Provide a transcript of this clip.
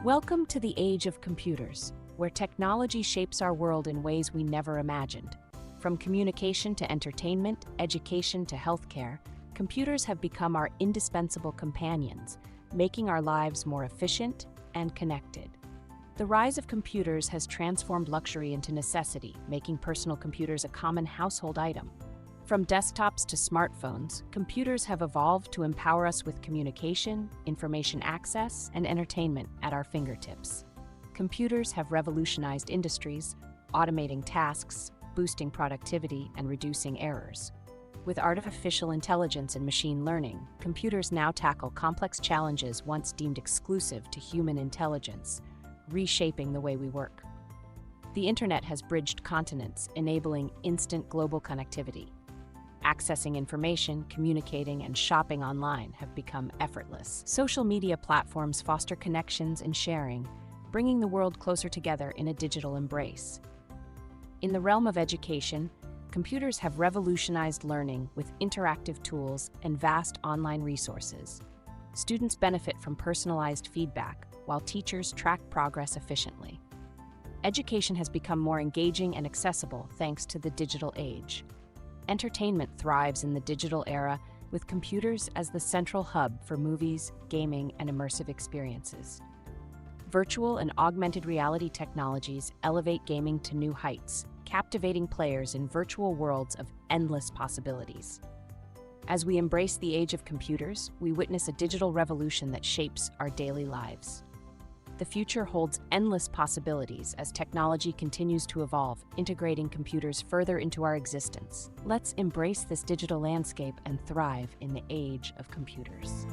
Welcome to the age of computers, where technology shapes our world in ways we never imagined. From communication to entertainment, education to healthcare, computers have become our indispensable companions, making our lives more efficient and connected. The rise of computers has transformed luxury into necessity, making personal computers a common household item. From desktops to smartphones, computers have evolved to empower us with communication, information access, and entertainment at our fingertips. Computers have revolutionized industries, automating tasks, boosting productivity, and reducing errors. With artificial intelligence and machine learning, computers now tackle complex challenges once deemed exclusive to human intelligence, reshaping the way we work. The internet has bridged continents, enabling instant global connectivity. Accessing information, communicating, and shopping online have become effortless. Social media platforms foster connections and sharing, bringing the world closer together in a digital embrace. In the realm of education, computers have revolutionized learning with interactive tools and vast online resources. Students benefit from personalized feedback, while teachers track progress efficiently. Education has become more engaging and accessible thanks to the digital age. Entertainment thrives in the digital era, with computers as the central hub for movies, gaming, and immersive experiences. Virtual and augmented reality technologies elevate gaming to new heights, captivating players in virtual worlds of endless possibilities. As we embrace the age of computers, we witness a digital revolution that shapes our daily lives. The future holds endless possibilities as technology continues to evolve, integrating computers further into our existence. Let's embrace this digital landscape and thrive in the age of computers.